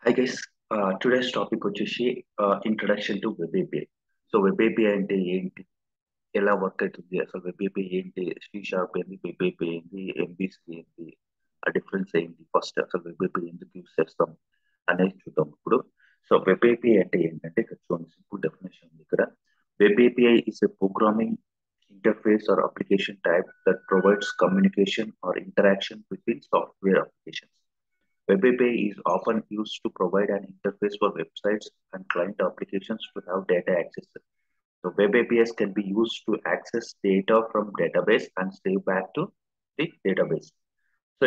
Hi guys, today's topic వచ్చేసి introduction to web API. So web API అంటే ఏంటి, ఎలా వర్క్ అవుతుంది, అసలు వెబ్ ఏపీఐ ఏంటి, సి షార్ప్ ఏంటి, వెబ్ ఏపీఐ ఏంటి, ఎంబీసీ ఏంటి, ఆ డిఫరెన్స్ ఏంటి, ఫస్ట్ అసలు వెబ్ ఏపీఐ ఎందుకు యూస్ చేస్తాం అనేది చూద్దాం ఇప్పుడు. సో వెబ్ ఏపీఐ అంటే ఏంటంటే ఇక్కడ చూడండి, సింపుల్ డెఫినేషన్ ఉంది ఇక్కడ. Web API is a programming interface or application type that provides communication or interaction between software applications. Web API is often used to provide an interface for websites and client applications to have data access. So web APIs can be used to access data from database and save back to the database. So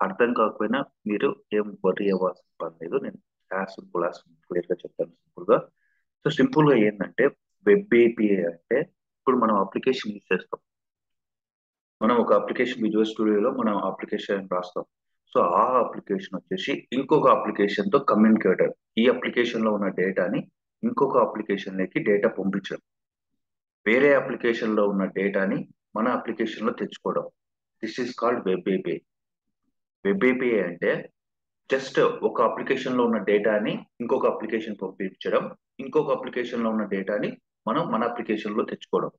అర్థం కాకపోయినా మీరు ఏం worry అవ్వాల్సిన పని లేదు. నేను as simple as క్లియర్గా చెప్తాను సింపుల్గా. సో సింపుల్గా ఏంటంటే వెబ్ ఏపీఐ అంటే ఇప్పుడు మనం అప్లికేషన్ యూజ్ చేస్తాం. మనం ఒక అప్లికేషన్ విజువల్ స్టూడియోలో మనం అప్లికేషన్ రాస్తాం. సో ఆ అప్లికేషన్ వచ్చేసి ఇంకొక అప్లికేషన్ తో కమ్యూనికేటర్, ఈ అప్లికేషన్ లో ఉన్న డేటాని ఇంకొక అప్లికేషన్ లోకి డేటా పంపించడం, వేరే అప్లికేషన్ లో ఉన్న డేటాని మన అప్లికేషన్ లో తెచ్చుకోవడం. This is called web API. Web API అంటే జస్ట్ ఒక అప్లికేషన్ లో ఉన్న డేటాని ఇంకొక అప్లికేషన్ పంపించడం, ఇంకొక అప్లికేషన్ లో ఉన్న డేటాని మనం మన అప్లికేషన్ లో తెచ్చుకోవడం.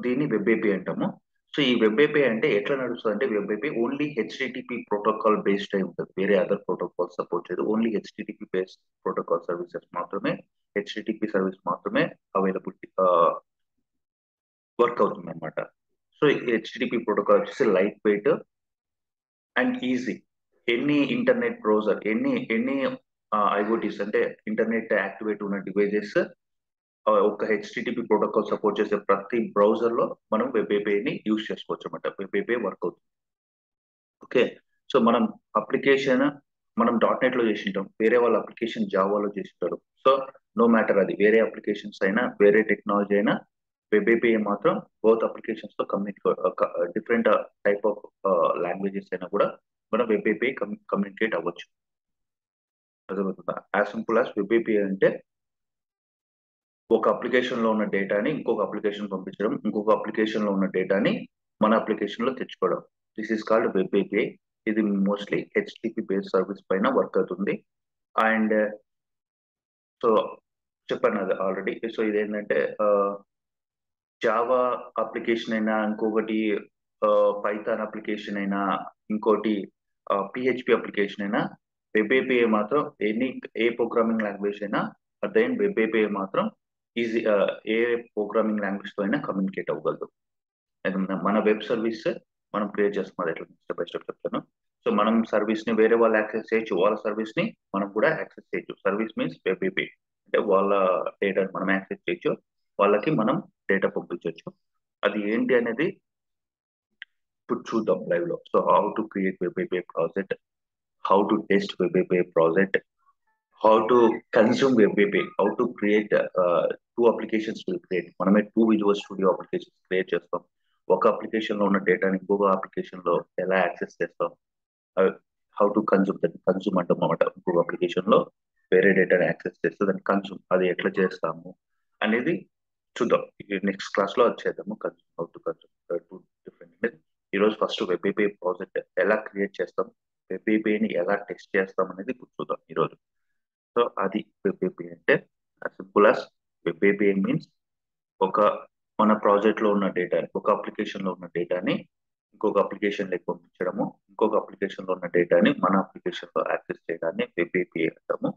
దీన్ని వెబ్ ఏపీఐ అంటాము. సో ఈ వెబ్ ఏపీఐ అంటే ఎట్లా నడుస్తుంది అంటే, web API only HTTP protocol based అయి ఉంటుంది. వేరే అదర్ ప్రోటోకాల్ సపోర్ట్ చేయదు. Only HTTP based protocol services మాత్రమే, హెచ్టిటిపి సర్వీస్ మాత్రమే అవైలబిలిటీ వర్క్ అవుతుంది అనమాట. సో హెచ్టిటిపి ప్రోటోకాల్ వచ్చేసి లైట్ వెయిట్ అండ్ ఈజీ. ఎన్ని ఇంటర్నెట్ బ్రౌజర్, ఎన్ని ఐఓటీస్ అంటే ఇంటర్నెట్ యాక్టివేట్ ఉన్న డివైజెస్ ఒక హెచ్టిటిపి ప్రోటోకాల్ సపోర్ట్ చేసే ప్రతి బ్రౌజర్ లో మనం వెబ్ ఏపీఐని యూజ్ చేసుకోవచ్చు అనమాట. వెబ్ ఏపీఐ వర్క్ అవుతుంది. ఓకే. సో మనం డాట్ నెట్ లో చేసింటాం, వేరే వాళ్ళ అప్లికేషన్ జావాలో చేసింటారు. సో నో మ్యాటర్, అది వేరే అప్లికేషన్స్ అయినా వేరే టెక్నాలజీ అయినా వెబ్ ఏపీఐ మాత్రం బోత్ అప్లికేషన్స్ తో డిఫరెంట్ టైప్ ఆఫ్ లాంగ్వేజెస్ అయినా కూడా మనం వెబ్ ఏపీఐ కమ్యూనికేట్ అవ్వచ్చు. అర్థమవుతుందా? As simple as web API అంటే ఒక అప్లికేషన్ లో ఉన్న డేటాని ఇంకొక అప్లికేషన్ పంపించడం, ఇంకొక అప్లికేషన్ లో ఉన్న డేటాని మన అప్లికేషన్ లో తెచ్చుకోవడం. This is called web API. ఇది మోస్ట్లీ హెచ్టిపి బేస్డ్ సర్వీస్ పైన వర్క్ అవుతుంది. అండ్ సో చెప్పాను అది ఆల్రెడీ. సో ఇదేంటంటే జావా అప్లికేషన్ అయినా, ఇంకొకటి పైథాన్ అప్లికేషన్ అయినా, ఇంకోటి పిహెచ్పి అప్లికేషన్ అయినా, వెబ్ ఏపీఐ మాత్రం ఏ ప్రోగ్రామింగ్ లాంగ్వేజ్ అయినా at the end web API మాత్రం ఈజీ, ఏ ప్రోగ్రామింగ్ లాంగ్వేజ్ తో అయినా కమ్యూనికేట్ అవ్వగలదు. అది మన వెబ్ సర్వీస్ మనం క్రియేట్ చేస్తాం. అది ఎట్లా స్టెప్ బై స్టెప్ చెప్తాను. సో మనం సర్వీస్ ని వేరే వాళ్ళు యాక్సెస్ చేయొచ్చు, వాళ్ళ సర్వీస్ ని మనం కూడా యాక్సెస్ చేయొచ్చు. సర్వీస్ మీన్స్ వెబ్ ఏపీఐ అంటే వాళ్ళ డేటాని మనం యాక్సెస్ చేయొచ్చు, వాళ్ళకి మనం డేటా పంపించవచ్చు. అది ఏంటి అనేది ఇప్పుడు చూద్దాం లైవ్ లో. So how to create web API project, how to test web API project, how to consume web API, how to create two applications will create. మనమే two Visual Studio applications create చేస్తాం. ఒక application లో ఉన్న డేటాని ఇంకొక application లో ఎలా access చేస్తాం, హౌ టు కన్జ్యూమ్, దాన్ని కన్జ్యూమ్ అంటాం అన్నమాట. ఇంకొక అప్లికేషన్ లో వేరే డేటాని యాక్సెస్ చేస్తే దాన్ని కన్జ్యూమ్, అది ఎట్లా చేస్తాము అనేది చూద్దాం. నెక్స్ట్ క్లాస్ లో అది చేద్దాము. Consume, how to consume, two different. ఈ రోజు ఫస్ట్ వెబ్ ఏపీఐ ప్రాజెక్ట్ ఎలా క్రియేట్ చేస్తాం, వెబ్ ఏపీఐని ఎలా టెస్ట్ చేస్తాం అనేది చూద్దాం ఈ రోజు. సో అది వెబ్ ఏపీఐ అంటే simple as web API means ఒక మన ప్రాజెక్ట్ లో ఉన్న డేటా, ఒక అప్లికేషన్ లో ఉన్న డేటాని ఇంకొక అప్లికేషన్ లెక్క పంపించడము, ఇంకొక అప్లికేషన్ లో ఉన్న డేటాని మన అప్లికేషన్ లో యాక్సెస్ చేయడాన్ని వెబ్ ఏపీఐ అంటాము.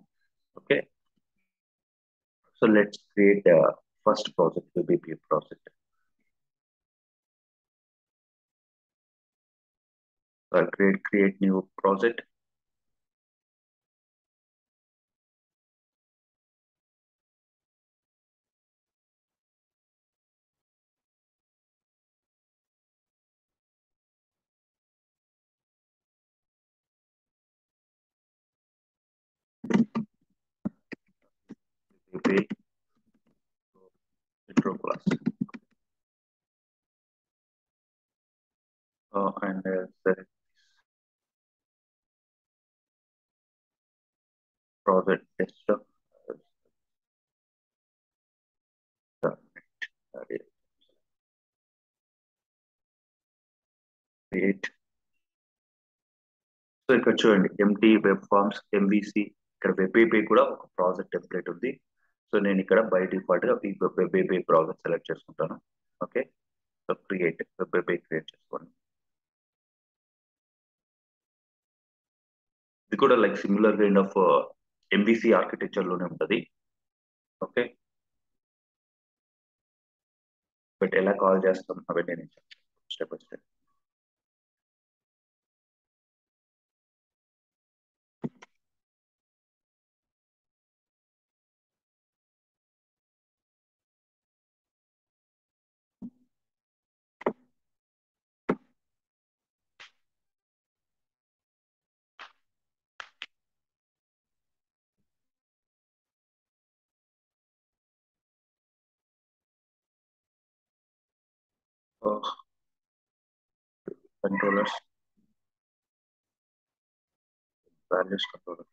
Okay. So let's create first project, web API project. I'll create new project. API intro class. And select project desktop. Create so ఇక్కడ చూడండి ఎంటీ వెబ్ ఫార్మ్స్ ఎంబీసీ, ఇక్కడ వెబ్ ఏపీ కూడా ఒక project template ఉంది. So నేను ఇక్కడ by default గా ఈ వెబ్ ఏపీ ప్రాజెక్ట్ సెలెక్ట్ చేసుకుంటాను. Okay, so create web API create చేసుకోండి. ఇది కూడా like similar kind of MVC architecture లోనే ఉంటది. ఓకే, బట్ ఎలా కాల్ చేస్తాం అవన్నీ నేను చెప్తాను step by step. Controllers, values controller.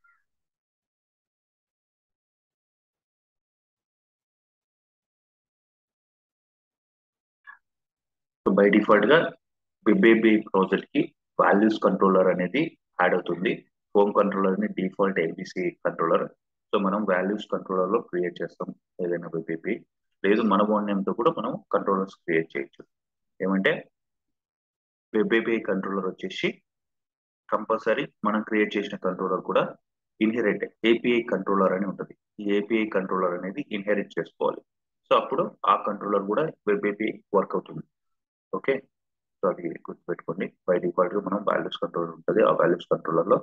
So by default గా వెబ్ ప్రాజెక్ట్ కి వాల్యూస్ కంట్రోలర్ అనేది యాడ్ అవుతుంది. హోమ్ కంట్రోలర్ ని డిఫాల్ట్ ఏబిసి కంట్రోలర్. సో మనం వాల్యూస్ కంట్రోలర్ లో క్రియేట్ చేస్తాం ఏదైనా వెబ్. లేదు మన ఓన్ నేమ్ తో కూడా మనం కంట్రోలర్స్ క్రియేట్ చేయొచ్చు. ఏమంటే వెబ్ కంట్రోలర్ వచ్చేసి కంపల్సరీ మనం క్రియేట్ చేసిన కంట్రోలర్ కూడా ఇన్హెరిట్ ఏపీఐ కంట్రోలర్ అని ఉంటుంది. ఈ ఏపీఐ కంట్రోలర్ అనేది ఇన్హెరిట్ చేసుకోవాలి. సో అప్పుడు ఆ కంట్రోలర్ కూడా వెబ్ ఏపీఐ వర్క్ అవుతుంది. ఓకే, సో అది గుర్తుపెట్టుకోండి. బై డిఫాల్ట్ గా మనం వాల్యూస్ కంట్రోలర్ ఉంటుంది. ఆ వాల్యూస్ కంట్రోలర్ లో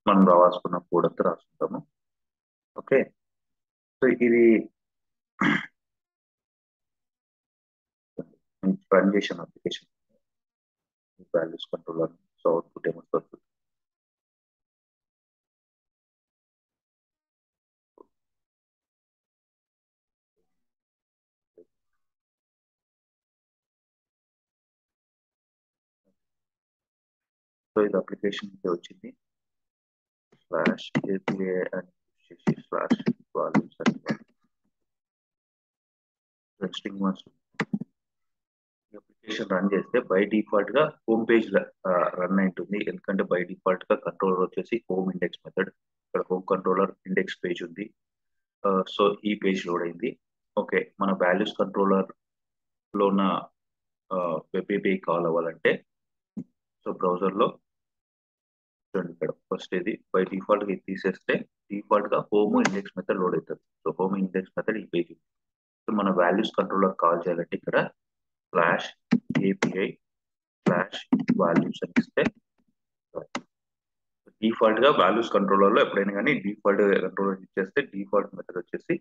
మనం రాసుకున్న కోడ్ అంతా రాసుకుంటాము. ఓకే, సో ఇది రన్ చేసిన application values controller. So output ఏమొస్తుంది? సో ఇది అప్లికేషన్ వచ్చింది స్లాష్ ఏపీఐ అని వచ్చేసి స్లాష్ వాల్యూస్ అని స్ట్రింగ్ అప్లికేషన్ రన్ చేస్తే బై డిఫాల్ట్ గా హోమ్ పేజ్ రన్ అవుతుంది. ఎందుకంటే బై డిఫాల్ట్ గా కంట్రోలర్ వచ్చేసి హోమ్ ఇండెక్స్ మెథడ్. ఇక్కడ హోమ్ కంట్రోలర్ ఇండెక్స్ పేజ్ ఉంది. సో ఈ పేజ్ లోడ్ అయింది. ఓకే, మన వాల్యూస్ కంట్రోలర్ లో ఉన్న వెబ్ ఏపీఐ కాల్ అవ్వాలంటే సో బ్రౌజర్ లో చూడండి ఇక్కడ ఫస్ట్ ఇది బై డిఫాల్ట్ గా ఇది తీసేస్తే డిఫాల్ట్ గా హోమ్ ఇండెక్స్ మెథడ్ లోడ్ అవుతుంది. సో హోమ్ ఇండెక్స్ మెథడ్ ఈ పేజ్. సో మన వాల్యూస్ కంట్రోలర్ కాల్ చేయాలంటే ఇక్కడ స్లాష్ ఏపీఐ స్లాష్ వాల్యూస్ అని ఇస్తే డిఫాల్ట్ గా వాల్యూస్ కంట్రోలర్ లో ఎప్పుడైనా కానీ డిఫాల్ట్ కంట్రోలర్ ఇచ్చేస్తే డిఫాల్ట్ మెథడ్ వచ్చేసి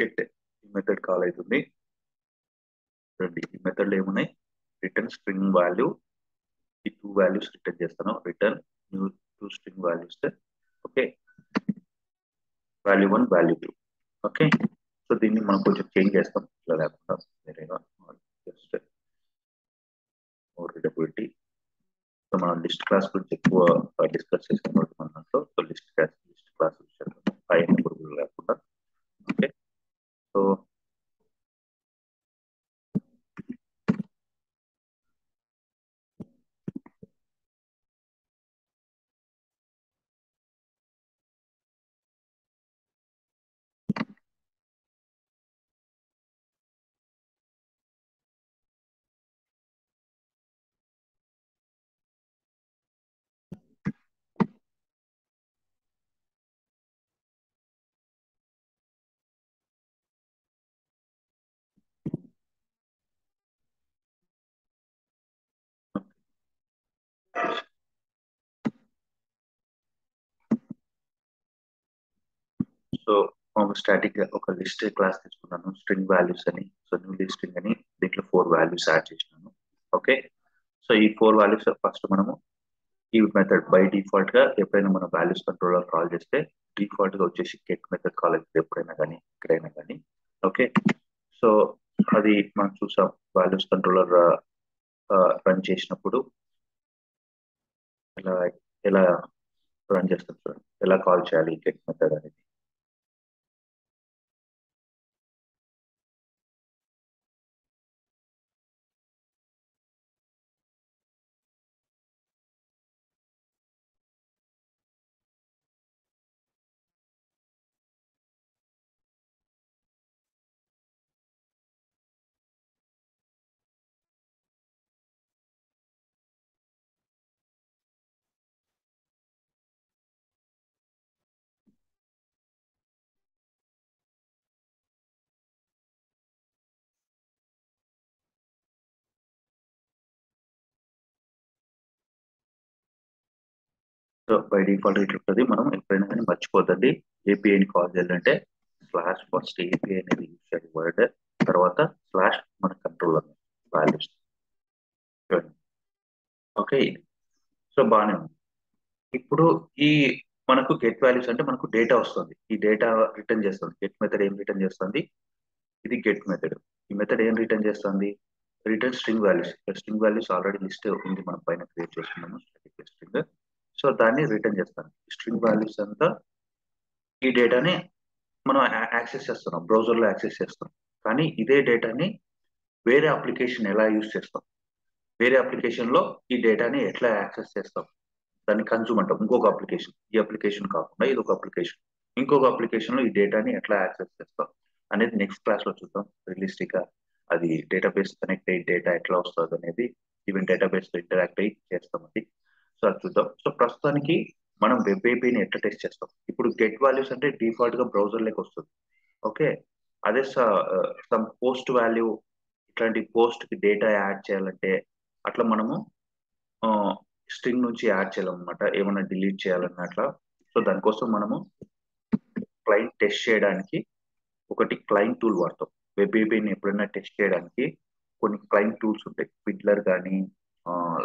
గెట్ ఈ మెథడ్ కాల్ అవుతుంది. చూడండి ఈ మెథడ్ లో ఏమున్నాయి? రిటర్న్ స్ట్రింగ్ వాల్యూ, ఈ టూ వాల్యూస్ రిటర్న్ చేస్తాను. Return new to string values. Okay, value 1 value 2. Okay, so దీన్ని మనం కొంచెం చేంజ్ చేస్తాం ఇట్లా లేకుండా వేరేగా జస్ట్ మోర్ రీడబిలిటీ. సో మనం లిస్ట్ క్లాస్ గురించి ఎక్కువ డిస్కస్ చేసాం మన దాంట్లో. సో లిస్ట్ క్లాస్ పైన లేకుండా. ఓకే, సో సో స్టాటిక్ ఒక లిస్ట్ క్లాస్ తీసుకున్నాను స్ట్రింగ్ వాల్యూస్ అని. సో న్యూ లిస్టింగ్ అని దీంట్లో 4 వాల్యూస్ యాడ్ చేసినాను. ఓకే, సో ఈ 4 వాల్యూస్ ఫస్ట్ మనము ఈ మెథడ్ బై డిఫాల్ట్ గా ఎప్పుడైనా మన వాల్యూస్ కంట్రోలర్ కాల్ చేస్తే డిఫాల్ట్ గా వచ్చేసి గెట్ మెథడ్ కాల్ అవుతుంది ఎప్పుడైనా కానీ ఎక్కడైనా కానీ. ఓకే, సో అది మనం చూసాం వాల్యూస్ కంట్రోలర్ రన్ చేసినప్పుడు ఎలా ఎలా రన్ చేస్తాం చూడండి, ఎలా కాల్ చేయాలి గెట్ మెథడ్ అనేది. సో బై డిఫాల్ట్ ఇట్లా ఉంటుంది. మనం ఎప్పుడైనా కానీ మర్చిపోద్దండి ఏపీఐని కాల్ చేయాలంటే స్లాష్ ఫస్ట్ ఏపీఐ అనేది యూజ్ చేయాలి వర్డ్, తర్వాత స్లాష్ మన కంట్రోలర్ వాల్యూస్. ఓకే, సో బాగానే ఉంది. ఇప్పుడు ఈ మనకు గెట్ వాల్యూస్ అంటే మనకు డేటా వస్తుంది, ఈ డేటా రిటర్న్ చేస్తుంది. గెట్ మెథడ్ ఏం రిటర్న్ చేస్తుంది? ఇది గెట్ మెథడ్. ఈ మెథడ్ ఏం రిటర్న్ చేస్తుంది? Return string values. String values already list ఉంది, మనం పైన క్రియేట్ చేసుకున్నాము స్టాటిక్ స్ట్రింగ్. సో దాన్ని రిటర్న్ చేస్తాను. స్ట్రింగ్ వాల్యూస్ అంతా ఈ డేటాని మనం యాక్సెస్ చేస్తున్నాం, బ్రౌజర్లో యాక్సెస్ చేస్తాం. కానీ ఇదే డేటాని వేరే అప్లికేషన్ ఎలా యూజ్ చేస్తాం, వేరే అప్లికేషన్లో ఈ డేటాని ఎట్లా యాక్సెస్ చేస్తాం, దాన్ని కన్జ్యూమ్ అంటాం. ఇంకొక అప్లికేషన్, ఈ అప్లికేషన్ కాకుండా ఇది ఒక అప్లికేషన్, ఇంకొక అప్లికేషన్లో ఈ డేటాని ఎట్లా యాక్సెస్ చేస్తాం అనేది నెక్స్ట్ క్లాస్లో చూద్దాం. రియలిస్టిక్గా అది డేటాబేస్ కనెక్ట్ అయ్యి డేటా ఎట్లా వస్తుంది అనేది, ఈవెన్ డేటాబేస్తో ఇంటరాక్ట్ అయ్యి చేస్తాం అది. సో అది చూద్దాం. సో ప్రస్తుతానికి మనం వెబ్ ఏపీని ఎట్లా టెస్ట్ చేస్తాం. ఇప్పుడు గెట్ వాల్యూస్ అంటే డిఫాల్ట్ గా బ్రౌజర్ లేక వస్తుంది. ఓకే, అదే సమ్ పోస్ట్ వాల్యూ, ఇట్లాంటి పోస్ట్ కి డేటా యాడ్ చేయాలంటే అట్లా మనము స్ట్రింగ్ నుంచి యాడ్ చేయాలన్నమాట, ఏమైనా డిలీట్ చేయాలన్నా అట్లా. సో దానికోసం మనము క్లయింట్ టెస్ట్ చేయడానికి ఒకటి క్లయింట్ టూల్ వాడతాం. వెబ్ ఏపీని ఎప్పుడైనా టెస్ట్ చేయడానికి కొన్ని క్లయింట్ టూల్స్ ఉంటాయి, ఫిడ్లర్ కానీ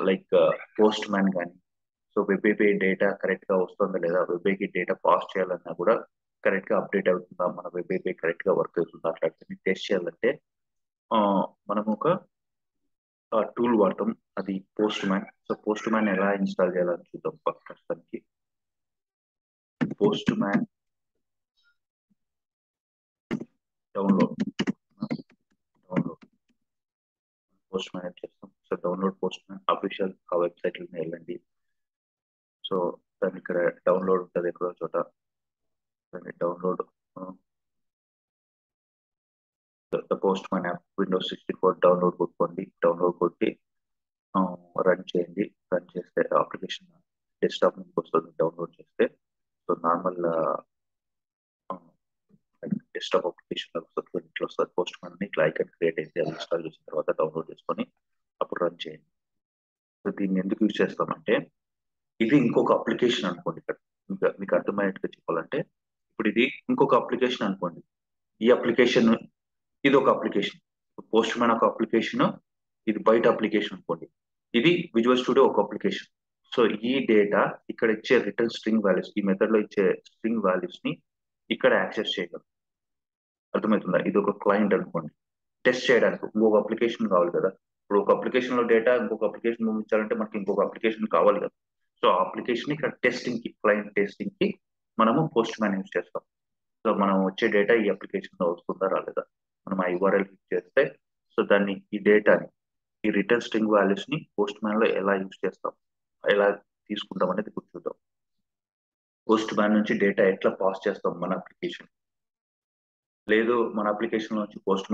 లైక్ పోస్ట్ మ్యాన్ కానీ. So web AP data correct గా వస్తుందా లేదా, వెబ్ ఏపీ డేటా పాస్ చేయాలన్నా కూడా కరెక్ట్ గా అప్డేట్ అవుతుందా, మన వెబ్ ఏపీ కరెక్ట్ గా వర్క్ అవుతుందా, అట్లాంటివి టెస్ట్ చేయాలంటే మనం ఒక టూల్ వాడతాం, అది Postman. So Postman ఎలా ఇన్స్టాల్ చేయాలని చూద్దాం. ప్రస్తుతానికి Postman download Postman చేస్తాం. So download Postman official ఆ వెబ్సైట్ లోనే వెళ్ళండి. సో దాన్ని ఇక్కడ డౌన్లోడ్ ఉంటుంది ఎక్కడో చోట, దాన్ని download Postman app Windows 64 download కొట్టుకోండి. డౌన్లోడ్ కొట్టి రన్ చేయండి. రన్ చేస్తే అప్లికేషన్ డెస్క్టాప్ నుంచి వస్తుంది డౌన్లోడ్ చేస్తే. సో నార్మల్ డెస్క్టాప్ అప్లికేషన్ వస్తుంది, ఇట్లా వస్తుంది. పోస్ట్ మ్యాన్ ఇట్లా ఐకాన్ క్రియేట్ అయితే అది ఇన్స్టాల్ చేసిన తర్వాత డౌన్లోడ్ చేసుకొని అప్పుడు రన్ చేయండి. సో దీన్ని ఎందుకు యూజ్ చేస్తామంటే, ఇది ఇంకొక అప్లికేషన్ అనుకోండి. ఇక్కడ మీకు అర్థమయ్యేట్టుగా చెప్పాలంటే, ఇప్పుడు ఇది ఇంకొక అప్లికేషన్ అనుకోండి. ఈ అప్లికేషన్, ఇది ఒక అప్లికేషన్, పోస్ట్ మ్యాన్ ఒక అప్లికేషన్, ఇది బయట అప్లికేషన్ అనుకోండి. ఇది విజువల్ స్టూడియో ఒక అప్లికేషన్. సో ఈ డేటా ఇక్కడ ఇచ్చే రిటర్న్ స్ట్రింగ్ వాల్యూస్, ఈ మెథడ్ లో ఇచ్చే స్ట్రింగ్ వాల్యూస్ ని ఇక్కడ యాక్సెస్ చేయగలం. అర్థమవుతుందా? ఇది ఒక క్లయింట్ అనుకోండి, టెస్ట్ చేయడానికి ఇంకొక అప్లికేషన్ కావాలి కదా. ఇప్పుడు ఒక అప్లికేషన్ లో డేటా ఇంకొక అప్లికేషన్ పంపించాలంటే మనకి ఇంకొక అప్లికేషన్ కావాలి కదా. సో ఆ అప్లికేషన్ ఇక్కడ టెస్టింగ్ కి, క్లయింట్ టెస్టింగ్ కి మనము పోస్ట్ మ్యాన్ యూజ్ చేస్తాం. సో మనం వచ్చే డేటా ఈ అప్లికేషన్ లో వస్తుందా రాలేదా, మనం ఆ యూఆర్ఎల్ క్లిక్ చేస్తే సో దాన్ని, ఈ డేటాని, ఈ రిటర్న్ స్ట్రింగ్ వాల్యూస్ ని పోస్ట్ మ్యాన్ లో ఎలా యూజ్ చేస్తాం, ఎలా తీసుకుంటాం అనేది చూద్దాం. పోస్ట్ మ్యాన్ నుంచి డేటా ఎట్లా పాస్ చేస్తాం మన అప్లికేషన్, లేదు మన అప్లికేషన్ నుంచి పోస్ట్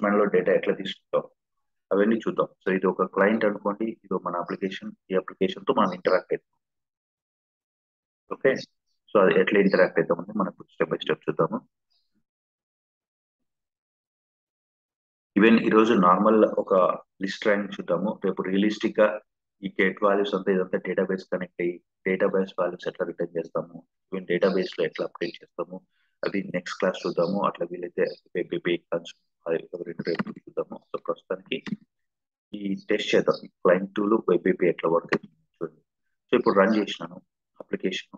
మ్యాన్ లో డేటా ఎట్లా తీసుకుంటాం, అవన్నీ చూద్దాం. సో ఇది ఒక క్లయింట్ అనుకోండి, ఇది మన అప్లికేషన్, ఈ అప్లికేషన్ తో మనం ఇంటరాక్ట్ అవుతాం. ఓకే, సో అది ఎట్లా ఇంటరాక్ట్ అవుతామని మనకు స్టెప్ బై స్టెప్ చూద్దాము. ఈవెన్ ఈరోజు నార్మల్ ఒక లిస్ట్ ర్యాంక్ చూద్దాము. రేపు రియలిస్టిక్ గా ఈ గెట్ వాల్యూస్ అంతా ఇదంతా డేటాబేస్ కనెక్ట్ అయ్యి డేటాబేస్ వాల్యూస్ ఎట్లా రిటర్న్ చేస్తాము, ఈవెన్ డేటాబేస్ లో ఎట్లా అప్డేట్ చేస్తాము, అది నెక్స్ట్ క్లాస్ చూద్దాము. అట్లా వీలైతే రేపు చూద్దాము. సో ప్రస్తుతానికి ఈ టెస్ట్ చేద్దాం, క్లయింట్ టూల్ వెబ్ ఎట్లా వర్క్ అవుతుంది చూడండి. సో ఇప్పుడు రన్ చేసినాను అప్లికేషన్.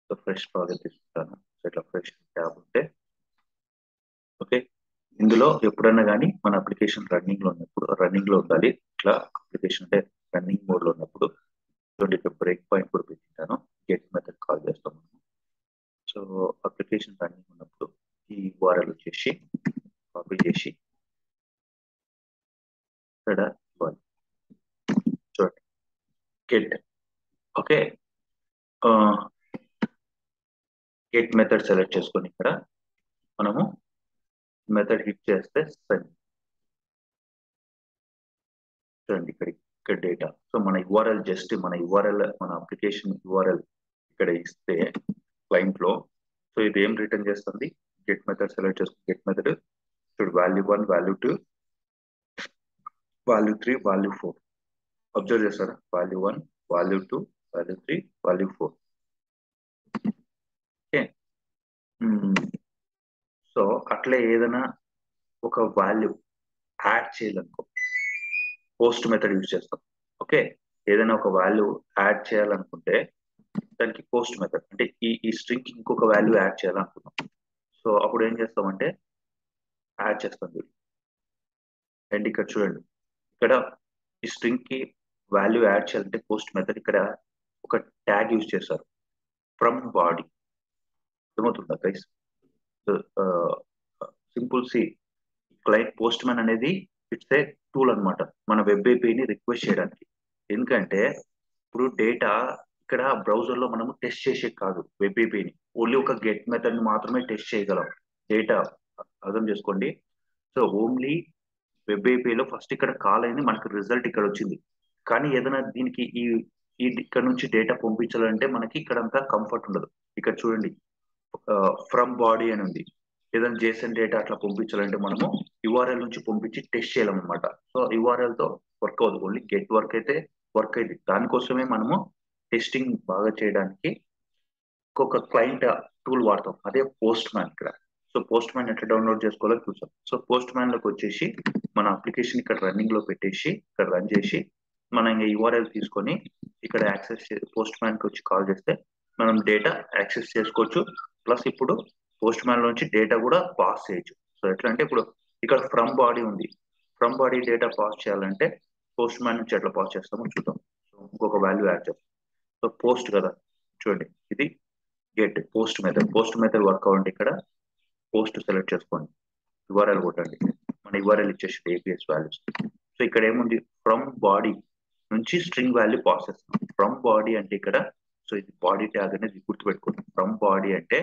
సో ఫ్రెష్ ప్రాజెక్ట్ తీసుకుంటాను. సో ఇట్లా ఫ్రెష్ ట్యాబ్ ఉంటే ఓకే. ఇందులో ఎప్పుడైనా కానీ మన అప్లికేషన్ రన్నింగ్ లో ఉండాలి. ఇట్లా అప్లికేషన్ అంటే రన్నింగ్ మోడ్ లో ఉన్నప్పుడు చూడండి, బ్రేక్ పాయింట్ కూడా పెట్టింటాను, గెట్ మెథడ్ కాల్ చేస్తాం. సో అప్లికేషన్ రన్నింగ్ ఉన్నప్పుడు ఈ URL వచ్చేసి కాపీ చేసి ఇక్కడ ఇవ్వాలి. చూడండి get, okay, get method select చేసుకొని ఇక్కడ మనము మెథడ్ హిట్ చేస్తే సెండ్. చూడండి ఇక్కడ డేటా. సో మన యూఆర్ఎల్ జస్ట్ మన అప్లికేషన్ యూఆర్ఎల్ ఇక్కడ ఇస్తే క్లయింట్ లో, సో ఇది ఏం రిటర్న్ చేస్తుంది, గెట్ మెథడ్ సెలెక్ట్ చేసుకుని గెట్ మెథడ్ చూడు value 1 value 2 value 3 value 4 observe చేస్తారా value 1 value 2 value 3 value 4 okay so అట్లే ఏదైనా ఒక వాల్యూ యాడ్ చేయాలనుకో పోస్ట్ మెథడ్ యూజ్ చేస్తాం ఓకే ఏదైనా ఒక వాల్యూ యాడ్ చేయాలనుకుంటే దానికి పోస్ట్ మెథడ్ అంటే ఈ స్ట్రింగ్ ఇంకొక వాల్యూ యాడ్ చేయాలనుకున్నాం సో అప్పుడు ఏం చేస్తామంటే యాడ్ చేస్తాం చూడండి అండ్ ఇక్కడ చూడండి ఇక్కడ ఈ స్ట్రింగ్ కి వాల్యూ యాడ్ చేయాలంటే పోస్ట్ మెథడ్ ఇక్కడ ఒక ట్యాగ్ యూజ్ చేస్తారు ఫ్రమ్ బాడీ ఏమవుతుందా guys simple C client Postman అనేది ఇట్స్ ఏ టూల్ అన్నమాట మన వెబ్ ఏపీని రిక్వెస్ట్ చేయడానికి ఎందుకంటే ఇప్పుడు డేటా ఇక్కడ బ్రౌజర్ లో మనము టెస్ట్ చేసే కాదు వెబ్ ఏపీని ఓన్లీ ఒక గెట్ మెథడ్ ని మాత్రమే టెస్ట్ చేయగలం డేటా అర్థం చేసుకోండి సో ఓన్లీ వెబ్ ఏపీలో ఫస్ట్ ఇక్కడ కాల్ అయింది మనకి రిజల్ట్ ఇక్కడ వచ్చింది కానీ ఏదైనా దీనికి ఈ ఇక్కడ నుంచి డేటా పంపించాలంటే మనకి ఇక్కడ అంతా కంఫర్ట్ ఉండదు ఇక్కడ చూడండి ఫ్రమ్ బాడీ అని ఉంది ఏదైనా జేసన్ డేటా అట్లా పంపించాలంటే మనము యూఆర్ఎల్ నుంచి పంపించి టెస్ట్ చేయాలన్నమాట సో యూఆర్ఎల్ తో వర్క్ అవుతుంది ఓన్లీ గెట్ వర్క్ అయితే వర్క్ అయింది దానికోసమే మనము టెస్టింగ్ బాగా చేయడానికి ఇంకొక క్లయింట్ టూల్ వాడతాం అదే పోస్ట్ మ్యాన్ ఇక్కడ సో పోస్ట్ మ్యాన్ ఎట్లా డౌన్లోడ్ చేసుకోవాలో చూసాం సో పోస్ట్ మ్యాన్ లోకి వచ్చేసి మన అప్లికేషన్ ఇక్కడ రన్నింగ్ లో పెట్టేసి ఇక్కడ రన్ చేసి మనం ఇంకా యూఆర్ఎల్ తీసుకొని ఇక్కడ యాక్సెస్ పోస్ట్ మ్యాన్ కి వచ్చి కాల్ చేస్తే మనం డేటా యాక్సెస్ చేసుకోవచ్చు ప్లస్ ఇప్పుడు పోస్ట్ మ్యాన్ నుంచి డేటా కూడా పాస్ చేయొచ్చు సో ఎట్లా అంటే ఇప్పుడు ఇక్కడ ఫ్రమ్ బాడీ ఉంది ఫ్రమ్ బాడీ డేటా పాస్ చేయాలంటే పోస్ట్ మ్యాన్ నుంచి ఎట్లా పాస్ చేస్తామో చూద్దాం సో ఇంకొక వాల్యూ యాడ్ చేస్తాం సో పోస్ట్ కదా చూడండి ఇది గెట్ పోస్ట్ మెథడ్ వర్క్ అవ్వండి ఇక్కడ పోస్ట్ సెలెక్ట్ చేసుకోండి యూఆర్ఎల్ కొట్టండి మన యూఆర్ఎల్ ఇచ్చేసి ఏపీఎస్ వాల్యూస్ సో ఇక్కడ ఏముంది ఫ్రమ్ బాడీ నుంచి స్ట్రింగ్ వాల్యూ పాస్ చేస్తాం ఫ్రమ్ బాడీ అంటే ఇక్కడ సో ఇది బాడీ ట్యాగ్ అనేది గుర్తుపెట్టుకోండి ఫ్రమ్ బాడీ అంటే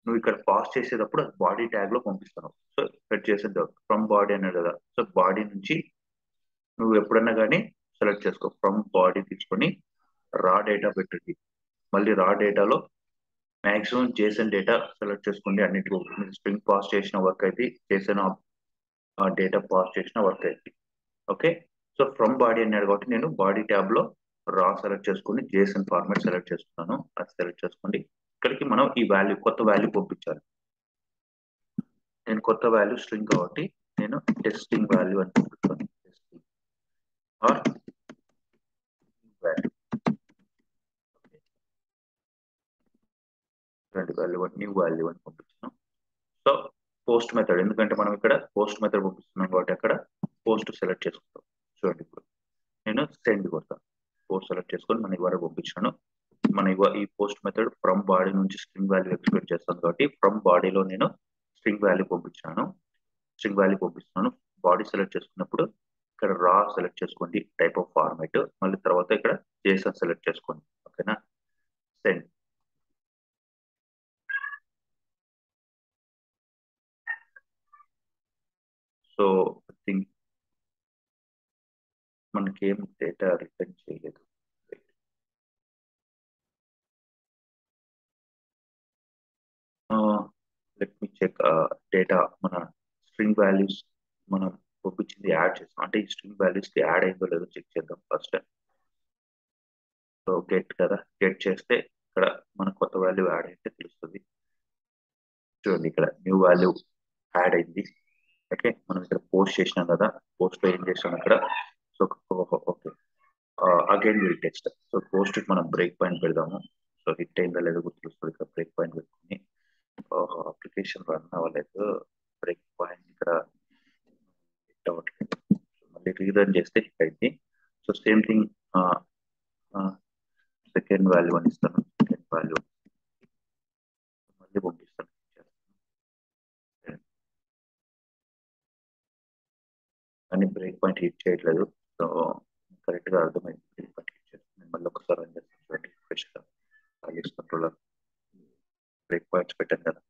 నువ్వు ఇక్కడ పాస్ చేసేటప్పుడు బాడీ ట్యాగ్ లో పంపిస్తాను సో ఇక్కడ చేసేది ఫ్రమ్ బాడీ అనేది కదా సో బాడీ నుంచి నువ్వు ఎప్పుడన్నా కానీ సెలెక్ట్ చేసుకో ఫ్రమ్ బాడీ తీసుకొని రా డేటా పెట్టండి మళ్ళీ రా డేటాలో మాక్సిమం జేసన్ డేటా సెలెక్ట్ చేసుకోండి అన్నిటికీ స్ట్రింగ్ పాస్ చేసిన వర్క్ అయితే జేసన్ డేటా పాస్ చేసిన వర్క్ అయితే ఓకే సో ఫ్రమ్ బాడీ అన్నాడు కాబట్టి నేను బాడీ ట్యాబ్ లో రా సెలెక్ట్ చేసుకుని జేసన్ ఫార్మాట్ సెలెక్ట్ చేసుకున్నాను అది సెలెక్ట్ చేసుకోండి ఇక్కడికి మనం ఈ వాల్యూ కొత్త వాల్యూ పంపించాలి నేను కొత్త వాల్యూ స్ట్రింగ్ కాబట్టి నేను టెస్టింగ్ వాల్యూ అని పంపిస్తాను testing are value value new value అని పంపిస్తున్నాం సో పోస్ట్ మెథడ్ ఎందుకంటే మనం ఇక్కడ పోస్ట్ మెథడ్ పంపిస్తున్నాం కాబట్టి అక్కడ పోస్ట్ సెలెక్ట్ చేసుకుంటాం చూడండి ఇప్పుడు నేను సెండ్ కొడతాను పోస్ట్ సెలెక్ట్ చేసుకొని మన ఇవ్వర పంపించాను మన ఈ పోస్ట్ మెథడ్ ఫ్రమ్ బాడీ నుంచి స్ట్రింగ్ వాల్యూ ఎక్స్పెక్ట్ చేస్తాను కాబట్టి ఫ్రమ్ బాడీలో నేను స్ట్రింగ్ వాల్యూ పంపిస్తున్నాను బాడీ సెలెక్ట్ చేసుకున్నప్పుడు ఇక్కడ రా సెలెక్ట్ చేసుకోండి టైప్ ఆఫ్ ఫార్మాట్ మళ్ళీ తర్వాత ఇక్కడ జేసన్ సెలెక్ట్ చేసుకోండి ఓకేనా సెండ్ సో ఐ థింక్ మనకి ఏం డేటా రిటర్న్ చేయలేదు లెట్ మీ చెక్ డేటా మన స్ట్రింగ్ వాల్యూస్ మనం పంపించింది యాడ్ చేస్తాం అంటే ఈ స్ట్రింగ్ వాల్యూస్ కి యాడ్ అయిందో లేదో చెక్ చేద్దాం ఫస్ట్ సో గెట్ కదా గెట్ చేస్తే ఇక్కడ మన కొత్త వాల్యూ యాడ్ అయితే తెలుస్తుంది చూడండి ఇక్కడ న్యూ వాల్యూ యాడ్ అయింది ఓకే మనం ఇక్కడ పోస్ట్ చేసినాం కదా పోస్ట్ లో ఏం చేసాం ఇక్కడ so okay again will test so post మనం బ్రేక్ పాయింట్ పెడదాము సో హిట్ అయిందా లేదో గుర్తుస్తుంది ఇక్కడ బ్రేక్ పాయింట్ పెట్టుకుని అప్లికేషన్ రన్ అవ్వలేదు బ్రేక్ పాయింట్ ఇక్కడ హిట్ అవ్వట్లేదు మళ్ళీ రీరన్ చేస్తే హిట్ అయింది so same thing second value అని ఇస్తాను సెకండ్ వాల్యూ మళ్ళీ పంపిస్తాను కానీ బ్రేక్ పాయింట్ హిట్ చేయట్లేదు సో కరెక్ట్ గా అర్థమైంది బ్రేక్ పాయింట్ హిట్ చేస్తాను మళ్ళీ ఒకసారి రన్ చేస్తాను చూడండి ఫ్రెష్ గా కంట్రోలర్ బ్రేక్ పాయింట్స్ పెట్టాను కదా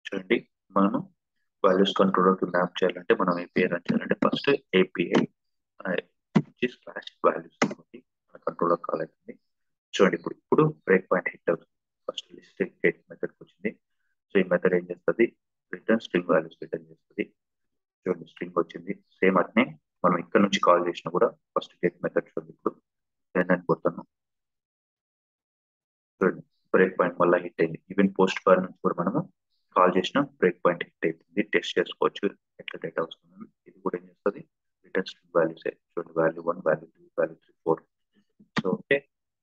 చూడండి, మనము వాల్యూస్ కంట్రోలర్ మ్యాప్ చేయాలంటే మనం ఏపీఐ రన్ చేయాలంటే ఫస్ట్ ఏపీఐ స్లాష్ వాల్యూస్ అనుకోండి, మన కంట్రోలర్ కాల్ అవుతుంది. చూడండి, ఇప్పుడు బ్రేక్ పాయింట్ హిట్ అవుతుంది. ఫస్ట్ లిస్ట్ గెట్ మెథడ్కి వచ్చింది. సో ఈ మెథడ్ ఏం చేస్తుంది, రిటర్న్ స్ట్రింగ్ వాల్యూస్ రిటర్న్ చేస్తుంది. చూడండి, స్ట్రింగ్ వచ్చింది. సేమ్ అట్నే మనం ఇక్కడ నుంచి కాల్ చేసినా కూడా ఫస్ట్ గెట్ మెథడ్ చూడండి, ఇప్పుడు రన్ అని కొడతాను. చూడండి, బ్రేక్ పాయింట్ మళ్ళీ హిట్ అయింది. ఈవెన్ పోస్ట్ బార్ నుంచి కూడా మనము కాల్ చేసిన బ్రేక్ పాయింట్ హిట్ అవుతుంది. టెస్ట్ చేసుకోవచ్చు ఎట్లా డేటా వస్తుంది. ఇది కూడా ఏం చేస్తుంది, రిటర్న్ స్ట్రింగ్ వాల్యూస్. చూడండి, value 1, value 2, value 3, 4. So okay,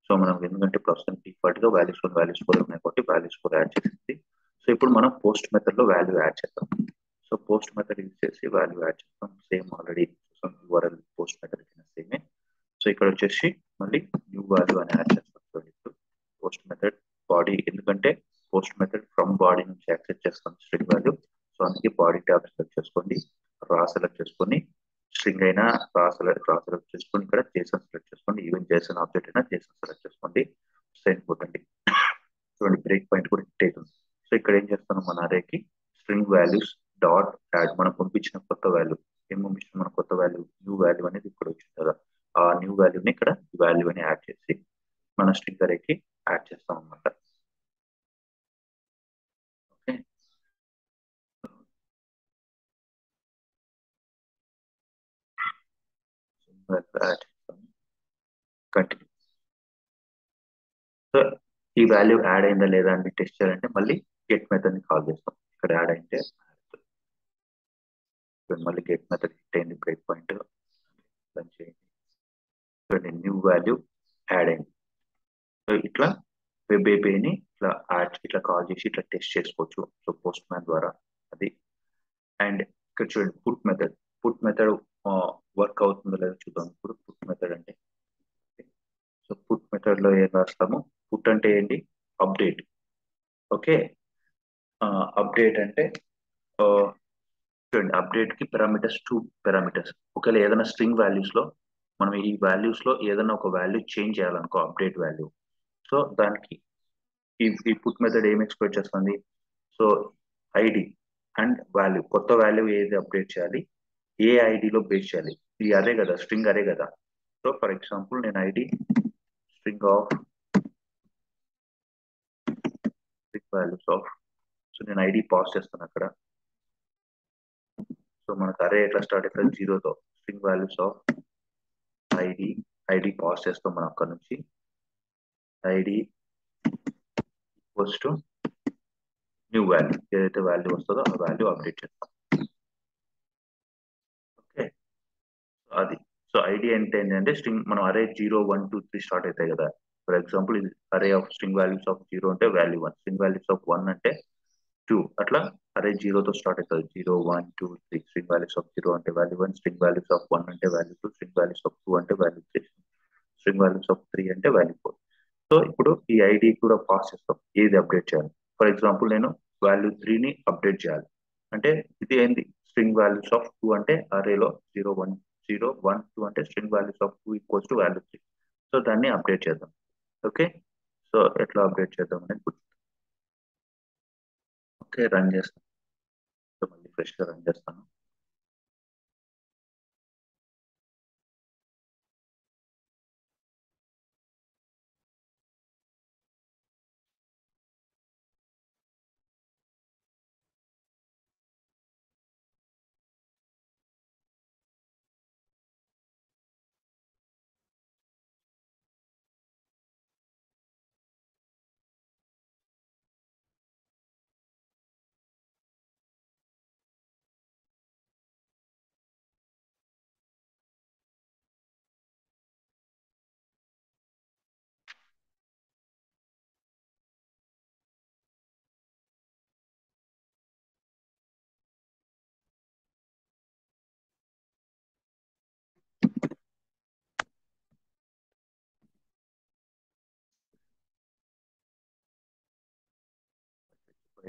so మనం ఎందుకంటే ప్రస్తుతం డిఫాల్ట్ గా వాల్యూస్ 1, వాల్యూస్ 4 ఉన్నాయి కాబట్టి వాల్యూస్ 4 యాడ్ చేసింది. సో ఇప్పుడు మనం పోస్ట్ మెథడ్ లో వాల్యూ యాడ్ చేద్దాం. సో పోస్ట్ మెథడ్ యూజ్ చేసి వాల్యూ యాడ్ చేస్తాం. Same already URL post method సేమే. సో ఇక్కడ వచ్చేసి మళ్ళీ న్యూ వాల్యూ అని యాడ్ చేస్తాం. చూడండి, ఇప్పుడు పోస్ట్ మెథడ్ బాడీ, ఎందుకంటే పోస్ట్ మెథడ్ ఫ్రమ్ బాడీ నుంచి యాక్సెస్ చేస్తాం స్ట్రింగ్ వాల్యూ. సో అందుకే బాడీ ట్యాబ్ సెలెక్ట్ చేసుకోండి, రా సెలెక్ట్ చేసుకొని, స్ట్రింగ్ అయినా రా సెలెక్ట్ చేసుకొని, ఇక్కడ జేసన్ సెలెక్ట్ చేసుకోండి. ఈవెన్ జేసన్ ఆబ్జెక్ట్ అయినా జేసన్ సెలెక్ట్ చేసుకోండి. సెండ్ కొట్టండి. చూడండి, బ్రేక్ పాయింట్ కూడా హిట్ అవుతుంది. సో ఇక్కడ ఏం చేస్తాను, మన అరేకి స్ట్రింగ్ వాల్యూస్ డాట్ యాడ్, మనం పంపించిన కొత్త వాల్యూ ఏం పంపించిన, మన కొత్త వాల్యూ న్యూ వాల్యూ అనేది ఇక్కడ వచ్చింది కదా, ఆ న్యూ వాల్యూని ఇక్కడ వాల్యూ అని యాడ్ చేసి మన స్ట్రింగ్ అరేకి యాడ్ చేస్తాం అనమాట. ఓకే, యాడ్ చేస్తాం. కంటిన్యూ. సో ఈ వాల్యూ యాడ్ అయిందా లేదా అని టెస్ట్ చేయాలంటే మళ్ళీ గెట్ మెథడ్ ని కాల్ చేస్తాం. ఇక్కడ యాడ్ అయితే మళ్ళీ గెట్ మెథడ్ హిట్ అయింది, బ్రేక్ పాయింట్ రన్ చేయండి. చూడండి, న్యూ వాల్యూ యాడ్ అయింది. సో ఇట్లా వెబ్ ఏపీఐని ఇట్లా యాడ్ ఇట్లా కాల్ చేసి ఇట్లా టెస్ట్ చేసుకోవచ్చు. సో పోస్ట్ మ్యాన్ ద్వారా అది. అండ్ ఇక్కడ చూడండి, పుట్ మెథడ్ వర్క్ అవుతుందో లేదో చూద్దాం. ఇప్పుడు పుట్ మెథడ్ అంటే, సో పుట్ మెథడ్ లో ఏం రాస్తాము, పుట్ అంటే ఏంటి, అప్డేట్. ఓకే, అప్డేట్ అంటే చూడండి, అప్డేట్ కి పారామీటర్స్ 2 పారామీటర్స్. ఒకవేళ ఏదైనా స్ట్రింగ్ వాల్యూస్ లో మనం ఈ వాల్యూస్ లో ఏదైనా ఒక వాల్యూ చేంజ్ చేయాలనుకో, అప్డేట్ వాల్యూ. సో దానికి ఈ పుట్ మెథడ్ ఏం ఎక్స్పెక్ట్ చేస్తుంది, సో ఐడి అండ్ వాల్యూ, కొత్త వాల్యూ ఏది అప్డేట్ చేయాలి, ఏ ఐడిలో బేస్ చేయాలి. ఇది అరే కదా, స్ట్రింగ్ అరే కదా. సో ఫర్ ఎగ్జాంపుల్ నేను ID string of string values of, so నేను ఐడి పాస్ చేస్తాను అక్కడ. సో మనకు అరే ఎట్లా స్టార్ట్ అవుతుంది, 0తో. String values of ID pass చేస్తాం మనం అక్కడ నుంచి. ID equals to new value, ఏదైతే వాల్యూ వస్తుందో ఆ వాల్యూ అప్డేట్ చేస్తాం. ఓకే, అది. సో ఐడి అంటే ఏంటంటే స్ట్రింగ్, మనం అరే 0, 1, 2, 3 స్టార్ట్ అవుతాయి కదా. ఫర్ ఎగ్జాంపుల్ ఇది అరే ఆఫ్ స్ట్రింగ్ వాల్యూస్ ఆఫ్ 0 అంటే వాల్యూ 1, స్ట్రింగ్ వాల్యూస్ ఆఫ్ 1 అంటే 2, అట్లా అరే 0తో స్టార్ట్ అవుతుంది. 0, 1, 2, 3. స్ట్రింగ్ వాల్యూస్ ఆఫ్ 0 అంటే వాల్యూ 1, స్ట్రింగ్ వాల్యూస్ ఆఫ్ 1 అంటే వాల్యూ 2, స్ట్రింగ్ వాల్యూస్ ఆఫ్ 2 అంటే వాల్యూ 3, స్ట్రింగ్ వాల్యూస్ ఆఫ్ 3 అంటే వాల్యూ 4. సో ఇప్పుడు ఈ ఐడి కూడా పాస్ చేస్తాం, ఏది అప్డేట్ చేయాలి. ఫర్ ఎగ్జాంపుల్ నేను వాల్యూ 3ని అప్డేట్ చేయాలి అంటే, ఇది ఏంది, స్ట్రింగ్ వాల్యూస్ ఆఫ్ 2 అంటే అరేలో 0, 1, 0, 1, 2 అంటే string values of 2 equals to value 3. So దాన్ని అప్డేట్ చేద్దాం. ఓకే, సో ఎట్లా అప్డేట్ చేద్దాం అనేది ఓకే, రన్ చేస్తాను. సో మళ్ళీ ఫ్రెష్గా రన్ చేస్తాను.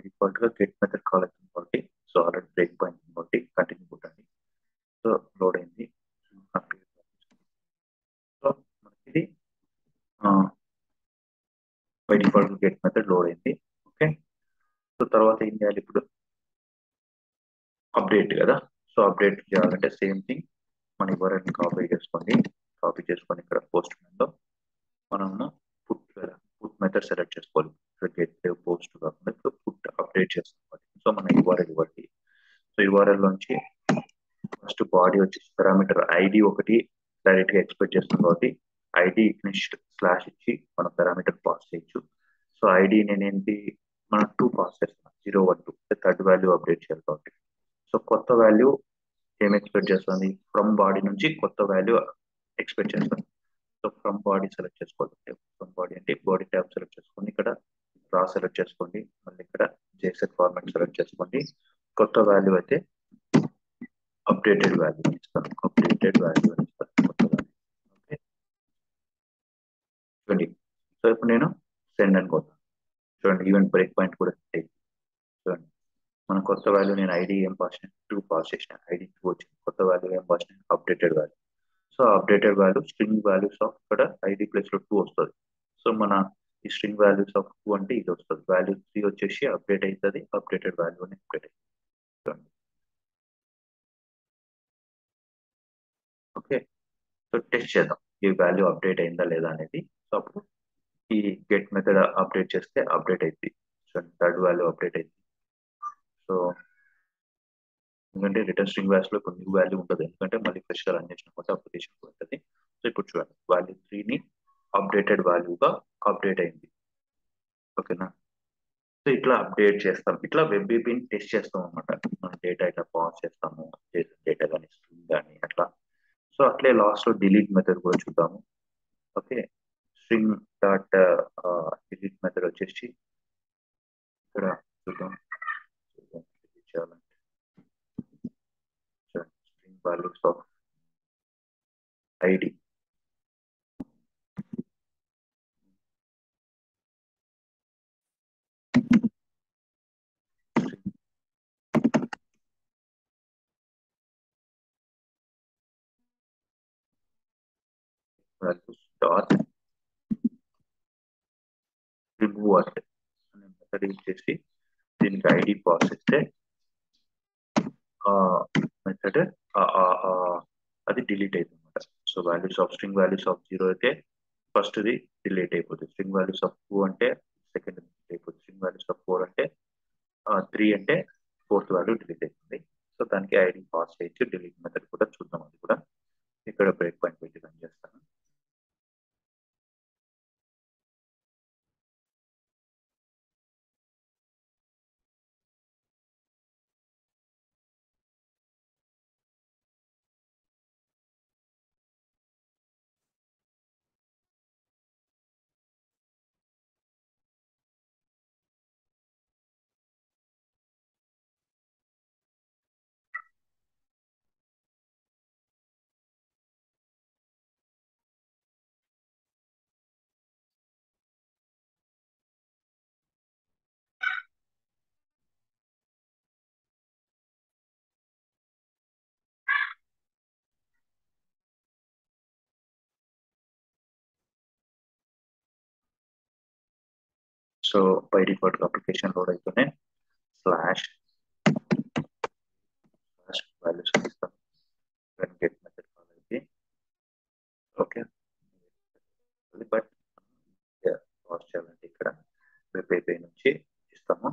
డిఫాల్ట్ గా గెట్ మెథడ్ కాల్ అవుతుంది కాబట్టి, సో ఆల్రెడీ బ్రేక్ పాయింట్ కాబట్టి కంటిన్యూ కొట్టండి. సో లోడ్ అయింది. సో మనకి ఇది by default get method load అయింది. ఓకే, సో తర్వాత ఏం చేయాలి, ఇప్పుడు అప్డేట్ కదా. సో అప్డేట్ చేయాలంటే సేమ్ థింగ్, మన యూఆర్ఎల్ని కాపీ చేసుకొని ఇక్కడ పోస్ట్ లో మనము పుట్ మెథడ్ సెలెక్ట్ చేసుకోవాలి. గెట్ పోస్ట్ కాకుండా పుట్ అప్డేట్ చేస్తాం. సో మన యూఆర్ఎల్ ఇవ్వండి. సో యూఆర్ఎల్ నుంచి ఫస్ట్ బాడీ వచ్చేసి పారామీటర్ ఐడి ఒకటి డైరెక్ట్ గా ఎక్స్పెక్ట్ చేస్తాం కాబట్టి ఐడి స్లాష్ ఇచ్చి మనం పారామీటర్ పాస్ చేయొచ్చు. సో ఐడి నేనేంటి మనం 2 పాస్ చేస్తాం, 012 థర్డ్ వాల్యూ అప్డేట్ చేయాలి కాబట్టి. సో కొత్త వాల్యూ ఏం ఎక్స్పెక్ట్ చేస్తుంది, ఫ్రమ్ బాడీ నుంచి కొత్త వాల్యూ ఎక్స్పెక్ట్ చేస్తాను. సో ఫ్రమ్ బాడీ సెలెక్ట్ చేసుకోవాలి. ఫ్రమ్ బాడీ అంటే బాడీ ట్యాబ్ సెలెక్ట్ చేసుకోండి, ఇక్కడ రా సెలెక్ట్ చేసుకోండి, మళ్ళీ ఇక్కడ జేసెట్ ఫార్మాట్ సెలెక్ట్ చేసుకోండి. కొత్త వాల్యూ అయితే అప్డేటెడ్ వాల్యూ ఇస్తాను, అప్డేటెడ్ వాల్యూ అని ఇస్తాను, కొత్త వాల్యూ. ఓకే చూడండి. సో ఇప్పుడు నేను సెండ్ అనుకుంటాను. చూడండి ఈవెంట్ బ్రేక్ పాయింట్ కూడా చూడండి. మన కొత్త వాల్యూ నేను ఐడి ఏం పాస్ చేసిన 2 పాస్ చేసిన, ఐడి 2 వచ్చింది. కొత్త వాల్యూ ఏం పాస్ చేసిన updated value. So updated value string values of ఇక్కడ ఐడి ప్లేస్ లో 2 వస్తుంది. సో మన ఈ స్ట్రింగ్ వాల్యూస్ ఆఫ్ 2 అంటే ఇది వస్తుంది. వాల్యూ 3 వచ్చేసి అప్డేట్ అవుతుంది, అప్డేటెడ్ వాల్యూ అని అప్డేట్ అవుతుంది. ఓకే సో టెస్ట్ చేద్దాం ఈ వాల్యూ అప్డేట్ అయిందా లేదా అనేది. సో అప్పుడు ఈ గెట్ మెథడ్ అప్డేట్ చేస్తే అప్డేట్ అవుతుంది. సో థర్డ్ వాల్యూ అప్డేట్ అవుతుంది. సో ఎందుకంటే రిటర్న్ స్ట్రింగ్ వాల్యూస్ లో ఇప్పుడు న్యూ వాల్యూ ఉంటుంది, ఎందుకంటే మళ్ళీ ఫ్రెష్ గా రన్ చేసిన కొత్త అప్లికేషన్ ఉంటుంది. సో ఇప్పుడు చూడండి వాల్యూ 3ని అప్డేటెడ్ వాల్యూగా అప్డేట్ అయింది. ఓకేనా. సో ఇట్లా అప్డేట్ చేస్తాం, ఇట్లా వెబ్ ఏపీని టెస్ట్ చేస్తాం అనమాట. మనం డేటా ఇట్లా పాస్ చేస్తాము, డేటా కానీ స్ట్రింగ్ కానీ అట్లా. సో అట్లే లాస్ట్ లో డిలీట్ మెథడ్ కూడా చూద్దాము. Okay string dot delete method వచ్చేసి ఇక్కడ చూద్దాం. delete చేయాలంటే string values of ID values dot remove అనే మెథడ్ యూజ్ చేసి దీనికి ఐడి పాస్ ఇస్తే మెథడ్ అది డిలీట్ అవుతుంది అనమాట. So values of string values of 0 అయితే ఫస్ట్ ది డిలీట్ అయిపోతుంది, స్ట్రింగ్ వాల్యూస్ ఆఫ్ 2 అంటే సెకండ్ డిలీట్ అయిపోతుంది, స్ట్రింగ్ వాల్యూస్ ఆఫ్ 4 అంటే 3 అంటే ఫోర్త్ వాల్యూ డిలీట్ అవుతుంది. సో దానికి ఐడి పాస్ చేయొచ్చు. డిలీట్ మెథడ్ కూడా చూద్దాం, అది కూడా ఇక్కడ బ్రేక్ పాయింట్ పెట్టి రన్ చేస్తాను. So by default application load అయితేనే స్లాష్ వాల్యూస్ ఇస్తాం, గెట్ మెథడ్ కాల్ అయితే ఓకే. బట్ పాస్ చేయాలంటే ఇక్కడ వెబ్ ఏపీ నుంచి ఇస్తాము.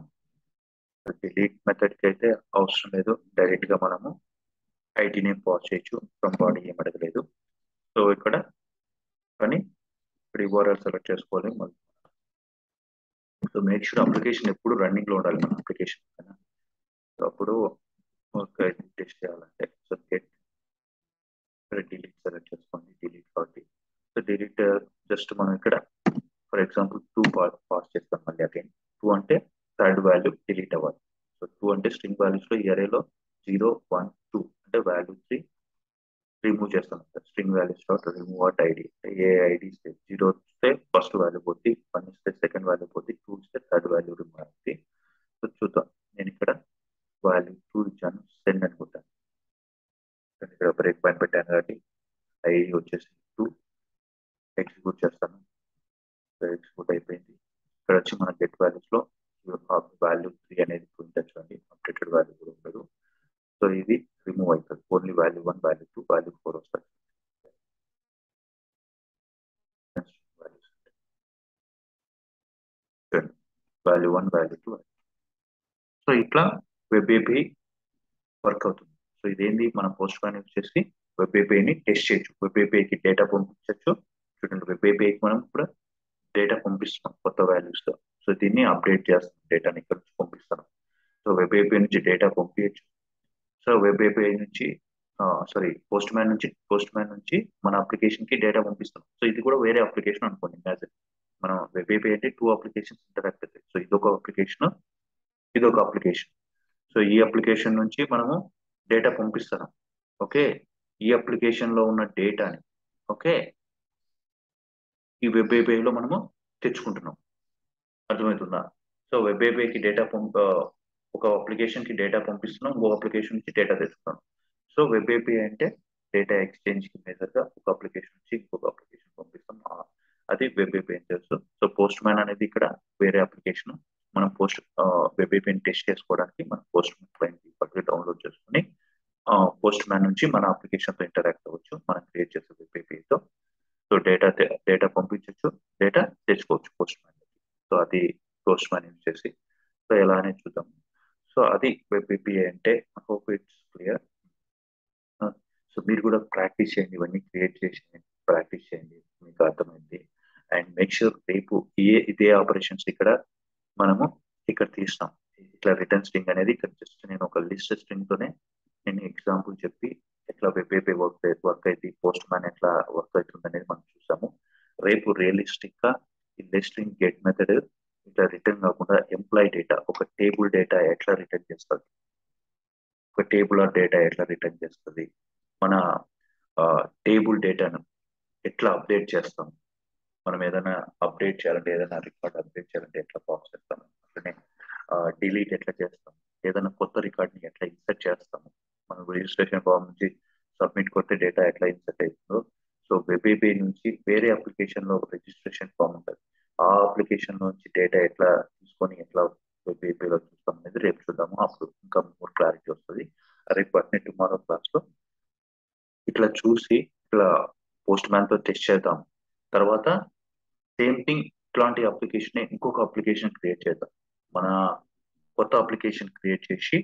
డిలీట్ మెథడ్ కి అయితే అవసరం లేదు, డైరెక్ట్ గా మనము ఐటీని పాస్ చేయొచ్చు, ఫ్రమ్ బాడీ ఏం అడగలేదు. సో ఇక్కడ కానీ ఇప్పుడు యూఆర్ఎల్ సెలెక్ట్ చేసుకోవాలి. సో మేక్ షూర్ అప్లికేషన్ ఎప్పుడు రన్నింగ్ లో ఉండాలి మన అప్లికేషన్. సో అప్పుడు టెస్ట్ చేయాలంటే సో గెట్ డిలీట్ సెలెక్ట్ చేసుకోండి, డిలీట్ కాబట్టి. సో డిలీట్ జస్ట్ మనం ఇక్కడ ఫర్ ఎగ్జాంపుల్ 2 పాస్ చేస్తాం. మళ్ళీ అగైన్ 2 అంటే థర్డ్ వాల్యూ డిలీట్ అవ్వాలి. సో 2 అంటే స్ట్రింగ్ వాల్యూస్ లో ఈ అరేలో 0 1 2 అంటే వాల్యూ 3 రిమూవ్ చేస్తాం. String values dot remove what ID, A ID ఇస్తే 0 ఇస్తే ఫస్ట్ వాల్యూ పోతుంది, 1 ఇస్తే సెకండ్ వాల్యూ పోతుంది, 2 ఇస్తే థర్డ్ వాల్యూ రిమూవ్ అవుతుంది. సో చూద్దాం, నేను ఇక్కడ వాల్యూ 2 ఇచ్చాను, సెండ్ అనుకుంటాను. ఇక్కడ బ్రేక్ పాయింట్ పెట్టాను కాబట్టి ఐడి వచ్చేసి 2 ఎగ్జిక్యూట్ చేస్తాను. ఎగ్జిక్యూట్ అయిపోయింది. ఇక్కడ వచ్చి మన గెట్ వాల్యూస్ లో వాల్యూ 3 అనేది చూడండి, అప్డేటెడ్ వాల్యూ కూడా ఉండదు. value 1, value 2, value 4 వస్తాయి. value 1, value 2. సో ఇట్లా వెబ్ ఏపీఐ వర్క్ అవుతుంది. సో ఇదేంటి, మనం పోస్ట్ మ్యాన్ యూజ్ చేసి వెబ్ ఏపీఐని టెస్ట్ చేయొచ్చు. వెబ్ ఏపీఐకి డేటా పంపించవచ్చు. చూడండి, వెబ్ ఏపీఐకి మనం కూడా డేటా పంపిస్తున్నాం కొత్త వాల్యూస్ తో. సో దీన్ని అప్డేట్ చేస్తాం, డేటాని ఇక్కడ నుంచి పంపిస్తాం. సో వెబ్ ఏపీఐ నుంచి డేటా పంపించచ్చు. సో వెబ్ ఏపీఐ నుంచి పోస్ట్ మ్యాన్ నుంచి మన అప్లికేషన్ కి డేటా పంపిస్తాం. సో ఇది కూడా వేరే అప్లికేషన్ అనుకోండి. మనం వెబ్ ఏపీఐ అంటే 2 అప్లికేషన్స్ ఇంటరాక్ట్ అవుతాయి. సో ఇదొక అప్లికేషన్, ఇదొక అప్లికేషన్. సో ఈ అప్లికేషన్ నుంచి మనము డేటా పంపిస్తున్నాం. ఓకే, ఈ అప్లికేషన్ లో ఉన్న డేటాని ఓకే ఈ వెబ్ ఏపీఐలో మనము తెచ్చుకుంటున్నాం. అర్థమవుతుందా? సో వెబ్ ఏపీఐకి డేటా ఒక అప్లికేషన్ కి డేటా పంపిస్తున్నాం, ఇంకో అప్లికేషన్ నుంచి డేటా తెచ్చుకున్నాం. సో వెబ్ ఏపీఐ అంటే డేటా ఎక్స్చేంజ్ కి మెథడ్ గా ఒక అప్లికేషన్ నుంచి ఇంకొక అప్లికేషన్ పంపిస్తాం. అది వెబ్ ఏపీఐ అని తెలుసు. సో పోస్ట్ మ్యాన్ అనేది ఇక్కడ వేరే అప్లికేషన్. మనం వెబ్ ఏపీఐని టెస్ట్ చేసుకోవడానికి మనం పోస్ట్ మ్యాన్ క్లయింట్ డౌన్లోడ్ చేసుకుని పోస్ట్ మ్యాన్ నుంచి మన అప్లికేషన్ తో ఇంటరాక్ట్ అవ్వచ్చు, మనం క్రియేట్ చేసే వెబ్ ఏపీఐతో. సో డేటా పంపించవచ్చు, డేటా తెచ్చుకోవచ్చు పోస్ట్ మ్యాన్. సో అది పోస్ట్ మ్యాన్ యూజ్ చేసి. సో ఎలా అనేది చూద్దాం. సో అది వెబ్ ఏపీఐ అంటే. Hope it's clear. సో మీరు కూడా ప్రాక్టీస్ చేయండి, ఇవన్నీ క్రియేట్ చేసి ప్రాక్టీస్ చేయండి, మీకు అర్థమైంది. అండ్ మేక్ షూర్ రేపు ఇదే ఆపరేషన్స్ మనము ఇక్కడ తీస్తాం. ఇట్లా రిటర్న్ స్ట్రింగ్ అనేది ఇక్కడ జస్ట్ నేను ఒక లిస్ట్ స్ట్రింగ్ తోనే నేను ఎగ్జాంపుల్ చెప్పి ఎట్లా వెబ్ ఏపీఐ వర్క్ అయితే పోస్ట్ మ్యాన్ ఎట్లా వర్క్ అవుతుంది అనేది మనం చూసాము. రేపు రియలిస్టిక్ గా ఈ లిస్ట్ స్ట్రింగ్ గెట్ మెథడ్ ఇట్లా రిటర్న్ కాకుండా ఎంప్లాయ్ డేటా, ఒక టేబుల్ డేటా ఎట్లా రిటర్న్ చేస్తుంది, ఒక టేబుల్ ఆర్ డేటా ఎట్లా రిటర్న్ చేస్తుంది, మన టేబుల్ డేటాను ఎట్లా అప్డేట్ చేస్తాం, మనం ఏదైనా అప్డేట్ చేయాలంటే, ఏదైనా రికార్డ్ అప్డేట్ చేయాలంటే ఎట్లా పాస్ చేస్తాం, అట్లనే డిలీట్ ఎట్లా చేస్తాం, ఏదైనా కొత్త రికార్డ్ని ఎట్లా ఇన్సర్ట్ చేస్తాము, మనం రిజిస్ట్రేషన్ ఫామ్ నుంచి సబ్మిట్ కొడితే డేటా ఎట్లా ఇన్సర్ట్ అవుతుందో. సో వెబ్ ఏపీఐ నుంచి వేరే అప్లికేషన్ లో రిజిస్ట్రేషన్ ఫామ్ ఉంటుంది, ఆ అప్లికేషన్ నుంచి డేటా ఎట్లా తీసుకొని ఎట్లా వెబ్ ఏపీఐలో చూస్తాం అనేది రేపు చూద్దాము. అప్పుడు ఇంకా మోర్ క్లారిటీ వస్తుంది. రేపు అట్నే టుమారో క్లాస్ లో ఇట్లా చూసి ఇట్లా పోస్ట్ మ్యాన్ తో టెస్ట్ చేద్దాం. తర్వాత సేమ్ థింగ్ ఇట్లాంటి అప్లికేషన్ ఇంకొక అప్లికేషన్ క్రియేట్ చేద్దాం. మన కొత్త అప్లికేషన్ క్రియేట్ చేసి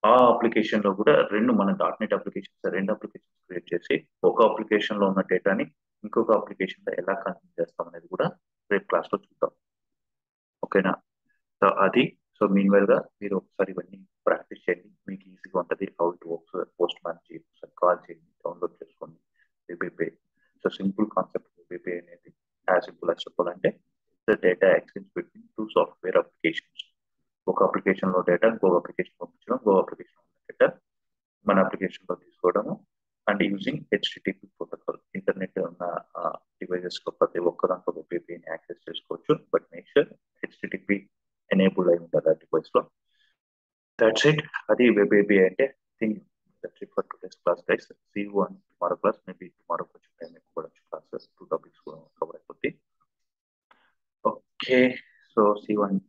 ఆ అప్లికేషన్ లో కూడా మన .NET అప్లికేషన్స్ 2 అప్లికేషన్స్ క్రియేట్ చేసి ఒక అప్లికేషన్ లో ఉన్న డేటాని ఇంకొక అప్లికేషన్ లో ఎలా కన్వర్ట్ చేస్తాం అనేది కూడా రేపు క్లాస్ లో చూద్దాం. ఓకేనా? సో అది. సో మీన్ వైల్ గా మీరు ఒకసారి ఇవన్నీ ప్రాక్టీస్ చేయండి, మీకు ఈజీగా ఉంటుంది. How it works post man ఒకసారి కాల్ చేయండి, డౌన్లోడ్ చేసుకోండి web API. So simple concept web API అనేది యాజ్ సింపుల్ as చెప్పాలంటే data exchange between 2 software applications. ఒక అప్లికేషన్ లో డేటా ఇంకొక అప్లికేషన్ పంపించడం, ఇంకో అప్లికేషన్ లో డేటా మన అప్లికేషన్ లో తీసుకోవడము. And using HTTP protocol. Internet ఉన్న డివైజెస్ లో ప్రతి ఒక్క దాంట్లో వెబ్ ఏపీఐని యాక్సెస్ చేసుకోవచ్చు. But make sure HTTP enable అయి ఉంటుంది ఆ డివైస్ లో. That's it. అది వెబ్ ఏపీఐ అంటే. Think that's it for today's class guys. See you on tomorrow class. Maybe tomorrow కొంచెం టైం ఎక్కువ క్లాసెస్ 2 టాపిక్స్ కవర్ అయిపోతుంది. Okay, so see you on